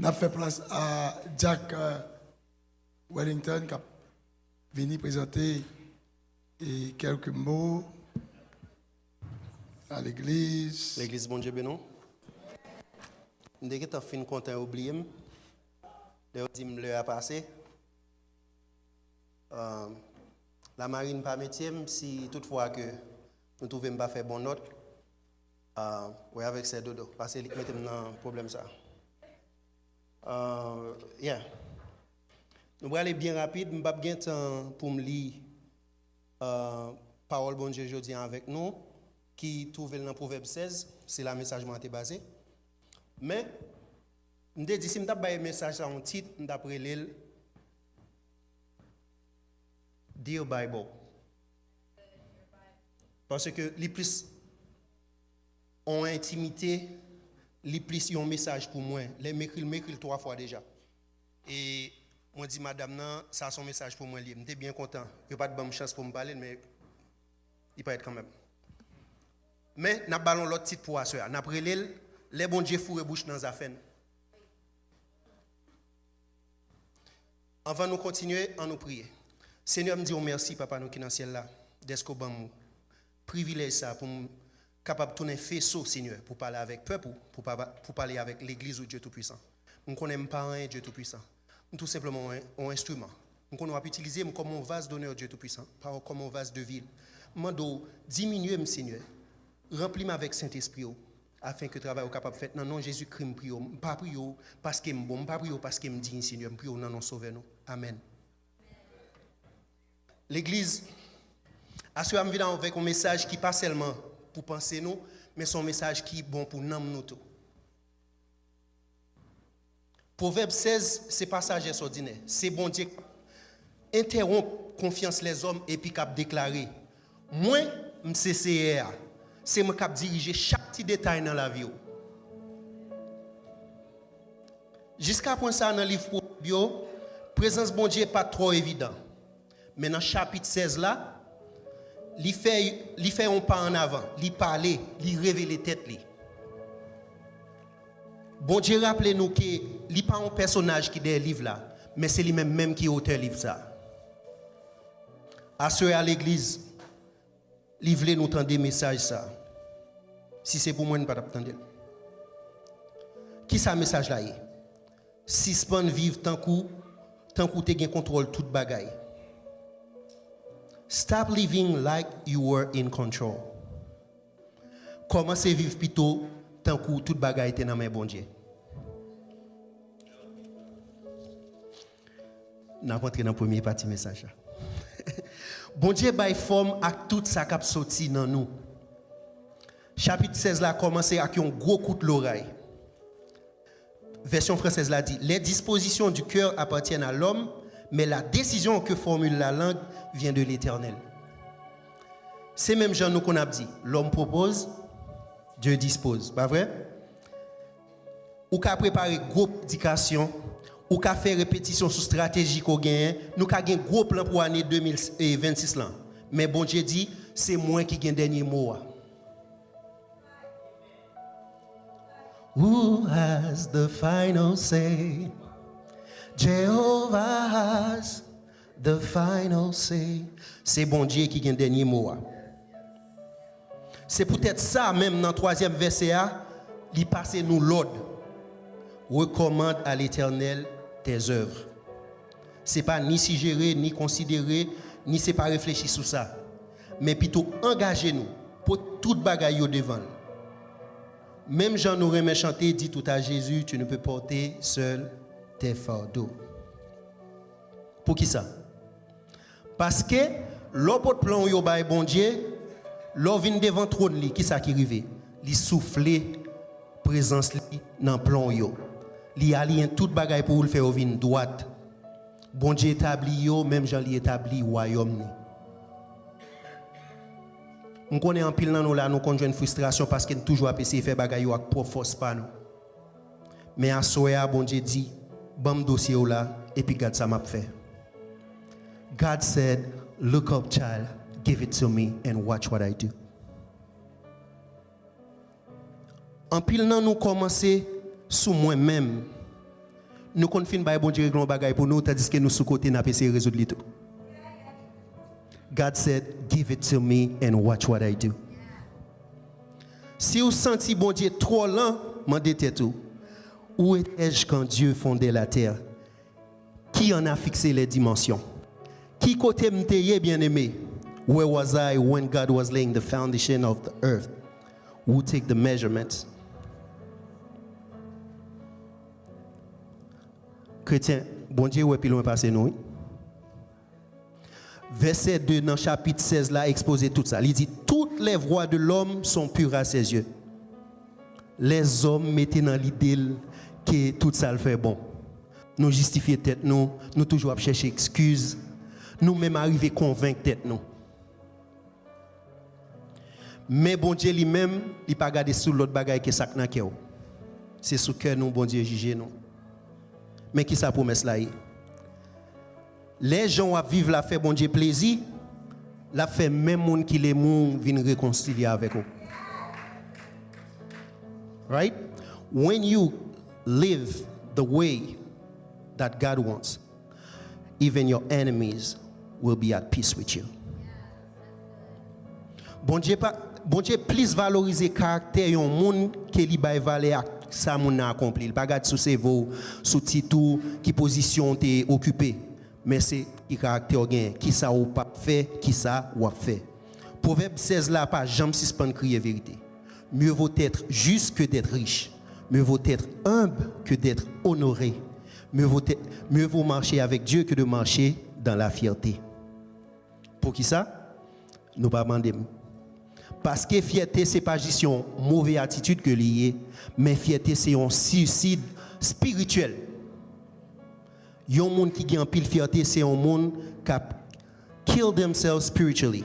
a fait place à Jack Wellington qui a venu présenter et quelques mots à l'église. L'église bon Dieu bénon. Dès que tu as fini content oublié, les dit me le a passé. La marine pas métier si toutefois que nous trouvons pas faire bonne note. Oui avec ces dodo parce que mettez dans problème ça. Yeah. Nous allons aller bien rapide, je n'ai pas de temps pour me lire parole bon Dieu aujourd'hui avec nous qui trouve dans Proverbe 16, c'est la message qui est basé. Mais je dis si je vais un message en titre, d'après l'île Dear Bible. Parce que les plus ont intimité, les plus ont un message pour moi. Les m'écrit 3 fois déjà. Et moi dis madame non, ça a son message pour moi. J'étais bien content. Il n'y a pas de bonne chance pour me parler, mais il peut être quand même. Mais nous avons l'autre titre pour assurer. Nous avons les bons dieux fourrés bouche dans la affaire. Avant de continuer, on nous prier. Seigneur, me dit merci, papa, nous qui dans le ciel là, d'être bon privilège ça pour capable de tourner faisceau, Seigneur, pour parler avec le peuple, pour parler avec l'église ou Dieu Tout-Puissant. Nous ne connaissons pas un Dieu Tout-Puissant. Nous tout simplement un instrument. Nous connaissons utiliser comme un vase d'honneur Dieu Tout-Puissant, pas comme un vase de ville. Nous demandons diminuer, Seigneur, remplis-moi avec Saint-Esprit, afin que le travail soit capable de faire. Non, non, Jésus-Christ, je prie, pas prier parce qu'il est bon, pas prier parce qu'il me dit, Seigneur, je prie, non, non, sauvez-nous. Amen. L'église, assurez-moi avec un message qui pas seulement pour penser nous, mais son message qui est bon pour nous tous. Proverbe 16, c'est passage extraordinaire. C'est bon Dieu interrompre confiance les hommes et puis cap déclarer. Moi, c'est CCR. C'est moi qui diriger chaque petit détail dans la vie. Jusqu'à point ça dans le livre bio, présence bon Dieu n'est pas trop évident. Mais dans le chapitre 16 là, il fait un pas en avant, il parle, il révèle tête li. Bon Dieu rappelez-nous que il n'est pas un personnage qui est dans le livre là, mais c'est lui-même qui est auteur du livre ça. Assurez à l'église, livrez nous entendre des messages ça. Si c'est pour moi, ne pas attendre. Qui ça message là est? Suspend vivre tant que tu as contrôle toute bagaille. Stop living like you were in control. Commencez à vivre plutôt tant que toute bagaille est dans mes bon Dieu. Nous allons entrer dans le premier partie message. Bon Dieu by forme à tout ça qui a sorti dans nous. Chapitre 16 là a commencé avec un gros coup de l'oreille. Version française l'a dit, les dispositions du cœur appartiennent à l'homme, mais la décision que formule la langue vient de l'Éternel. C'est même Jean nous qu'on a dit, l'homme propose, Dieu dispose, pas vrai? Ou qu'a préparé gros prédication, ou qu'a fait répétition sur stratégie qu'on gagne, nous qu'a gagné gros plan pour l'année 2026 là. Mais bon Dieu dit, c'est moi qui gagne dernier mot. Who has the final say? Jehovah has the final say. C'est bon Dieu qui gagne dernier mot. C'est peut-être ça même dans le 3e verset, il passe nous l'ordre. Recommande à l'Éternel tes œuvres. Ce n'est pas ni suggérer, ni considérer, ni c'est pas réfléchir sur ça. Mais plutôt engagez-nous pour toute bagaille devant. Même Jean nous remet chanter, dit tout à Jésus, tu ne peux porter seul tes fardeaux. Pour qui ça? Parce que l'autre plan yo bay bon Dieu, l'on vient devant trône qui ça qui arrive? Li souffler présence li dans plan yo. Li alien toute bagaille pour le faire au vin droite. Bon Dieu établi yo, même Jean li établi royaume ni. On connaît en pile dans nous là, nous connaissons une frustration parce que nous toujours essayer faire bagaille avec propre force pas nous. Mais à soya bon Dieu dit, bam dossier là et puis God ça m'a fait. God said, look up child, give it to me and watch what I do. En pile nan nous commencer sous moi-même nous confine ba bon Dieu règle bagay pour nous tandis que nous sous côté n'a pas essayé résoudre tout. God said, "Give it to me and watch what I do." Si vous sentez bon Dieu trop lent, demandez tout. Où étais-je quand Dieu fondait la terre? Qui en a fixé les dimensions? Qui côté m'teye bien-aimé? Where was I when God was laying the foundation of the earth? Who take the measurements? Chrétien, bon Dieu, ouais, puis loin passé nous. Verset 2 dans chapitre 16 là exposé tout ça. Il dit toutes les voies de l'homme sont pures à ses yeux. Les hommes mettaient dans l'idée que tout ça le fait bon. Nous justifier tête nous toujours chercher excuses, nous même arriver convaincre tête nous. Mais bon Dieu lui-même, il pas garder sous l'autre bagaille que ça dans cœur. C'est sous cœur nous bon Dieu juger nous. Mais qui ça promesse là? Les gens à vivre la fait bon Dieu plaisir, la fait même monde qui les moun viennent réconcilier avec eux. Right? When you live the way that God wants, even your enemies will be at peace with you. Bon Dieu plus valoriser caractère yon monde que li bay valeur ça moun a accompli. Il pas garde sous cerveau, sous titre, qui position t'es occupé, mais c'est qui caractère gain, qui ça ou pas fait, qui ça ou a fait. Proverbe 16 là pas jamais suspendre crier vérité. Mieux vaut être juste que d'être riche. Mieux vaut être humble que d'être honoré. Mieux vaut marcher avec Dieu que de marcher dans la fierté. Pour qui ça? Nous pas demander. Parce que fierté, c'est pas juste une mauvaise attitude que lié, mais fierté, c'est un suicide spirituel. Un monde qui a un pile fierté, c'est un monde qui a kill themselves spiritually.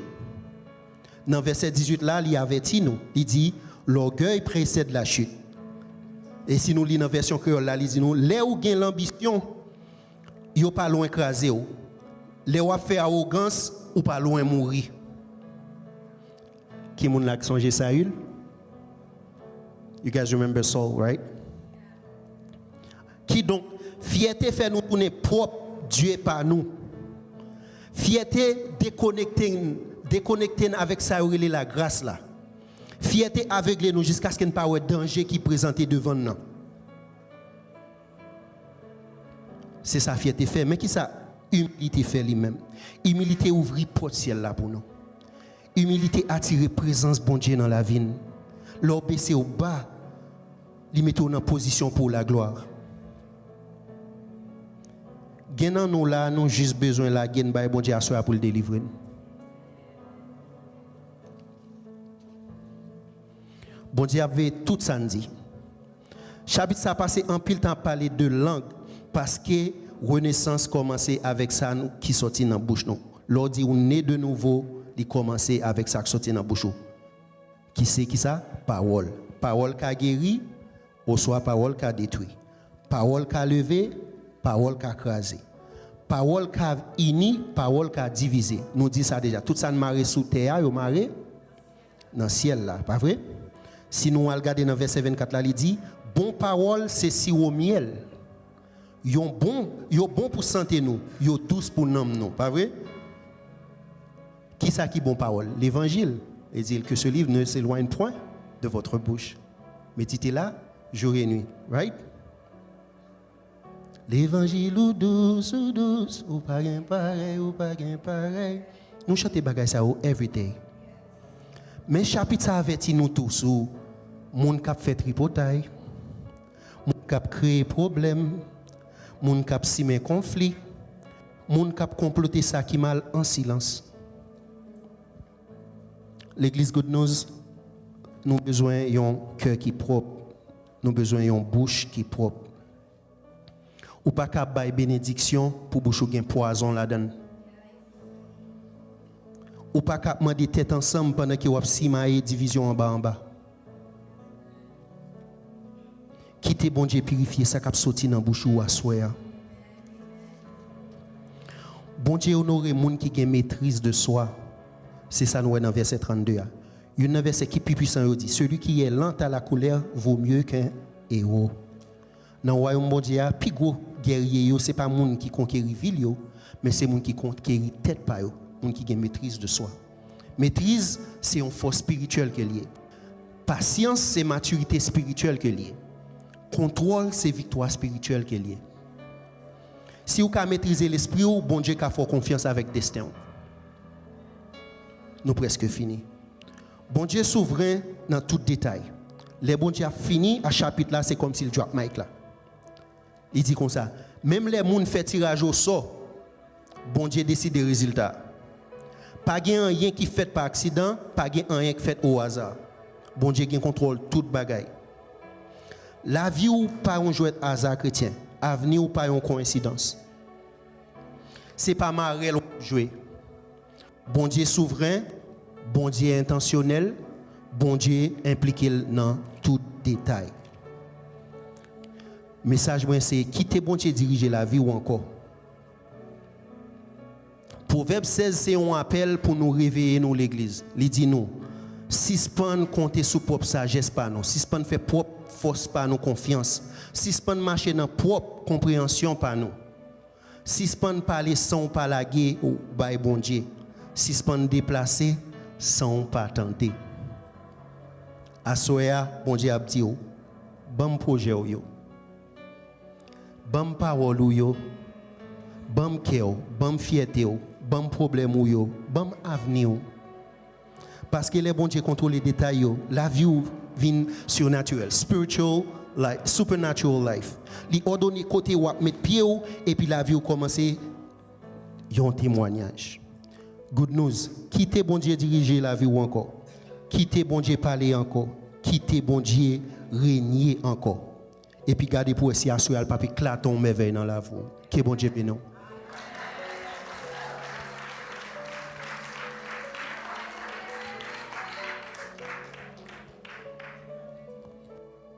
Dans verset 18 là, il avertit nous, il dit l'orgueil précède la chute. Et si nous lisons dans la version créole là, il dit nous les ou gain l'ambition, yo pas loin écraser ou. Les ou fait arrogance ou pas loin mourir. Qui moun la songe Saül? You guys remember Saul, right? Qui donc fierté fait nous tourner propre Dieu par nous. Fierté déconnecter avec ça la grâce là. Fierté aveugler nous jusqu'à ce qu'il n'y ait pas de danger qui présenté devant nous. C'est ça fierté fait, mais qui ça humilité fait lui-même. Humilité ouvrir porte ciel là pour nous. Humilité attirer présence bon Dieu dans la vie. Leur baisser au bas, les mettre en position pour la gloire. Genan nous là, nous juste besoin la gen bay bon Dieu assoir pour le délivrer. Bon Dieu avait tout ça dit. Chapitre ça passé en pile temps parler de langue parce que renaissance commençait avec ça qui sortit dans bouche nous. Lors dit on est de nouveau, il commençait avec ça qui sortit dans bouche. Qui c'est qui ça? Parole. Parole qui a guéri, ou soit parole qui a détruit. Parole qui a levé, parole qui a crasé. Parole qui a uni, parole qui a divisé. Nous dit ça déjà. Tout ça ne marre sous terre, il marre dans le ciel là, pas vrai? Si nous regardons dans verset 24 là, il dit bon parole c'est sirop miel. Yon bon pour santé nous, yon douce pour nous, pas vrai? Qui ça qui bon parole? L'évangile. Et dit que ce livre ne s'éloigne point de votre bouche. Méditez là jour et nuit, right? L'évangile ou douce, ou pas gain pareil, ou pas gain pareil. Nous chantons bagay ça every day. Mais chapitre ça avertit nous tous ou moun k'ap fait tripotaille, moun k'ap créer problème, moun k'ap simer conflit, moun k'ap comploter ça qui mal en silence. L'église Good News, nous besoin d'un cœur qui est propre, nous besoin d'une bouche qui est propre. Ou pas qu'à bailler bénédiction pour bouche ou gain poison là-dedans. Ou pas qu'à demander tête ensemble pendant que vous avez simaye division en bas. Quittez bon Dieu purifier ça qui a sorti dans bouche ou assoir. Bon Dieu honore les gens qui ont maîtrise de soi. C'est ça nous dans verset 32. Il y a un verset qui est plus puissant, il dit celui qui est lent à la colère vaut mieux qu'un héros. Dans le royaume bon Dieu, plus gros guerrier, ce n'est pas les gens qui conquérit ville, mais c'est les gens qui conquérit tête par eux, les gens qui ont maîtrise de soi. Maîtrise, c'est une force spirituelle qui est liée. Patience, c'est maturité spirituelle qui est liée. Contrôle, c'est victoire spirituelle qui est liée. Si vous pouvez maîtriser l'esprit, bon Dieu a fait confiance avec le destin. Nous presque fini. Bon Dieu est souverain dans tout détail. Les bon Dieu a fini à chapitre là, c'est comme s'il drop mic là. Il dit comme ça. Même les gens fait tirage au sort, bon Dieu décide des résultats. Pas rien qui fait par accident, pas rien qui fait au hasard. Bon Dieu qui contrôle toute bagaille. La vie ou pas un jouet hasard chrétien, avenir ou pas une coïncidence. C'est pas marrel jouer. Bon Dieu souverain, bon Dieu intentionnel, bon Dieu impliqué dans tout détail. Message moi c'est quitter bon Dieu diriger la vie ou encore. Proverbe 16 c'est un appel pour nous réveiller nous l'église. Il dit nous suspend compter sous propre sagesse par nous, suspend fait propre force par nous confiance, suspend marcher dans propre compréhension par nous. Suspend parler sans pas laguer ou bail bon Dieu. Suspend déplacer sans pas tenter. À soya bon Dieu a dit bon projet yo. Bon parole yo. Bon cœur, bon fierté, bon problème yo, bon avenir. Parce que les bon Dieu contrôle les détails yo, la vie vient surnaturelle, spiritual life, supernatural life. Li ordonne côté ou mettre pied et puis la vie commencer un témoignage. Good news, quittez bon Dieu diriger la vie ou encore. Quittez bon Dieu parler encore. Quittez bon Dieu régner encore. Et puis gardez pour essayer assurer le papier claton merveille dans la vie. Que bon Dieu bénisse.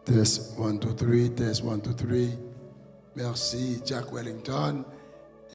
Test 1, 2, 3, test 1, 2, 3. Merci Jack Wellington.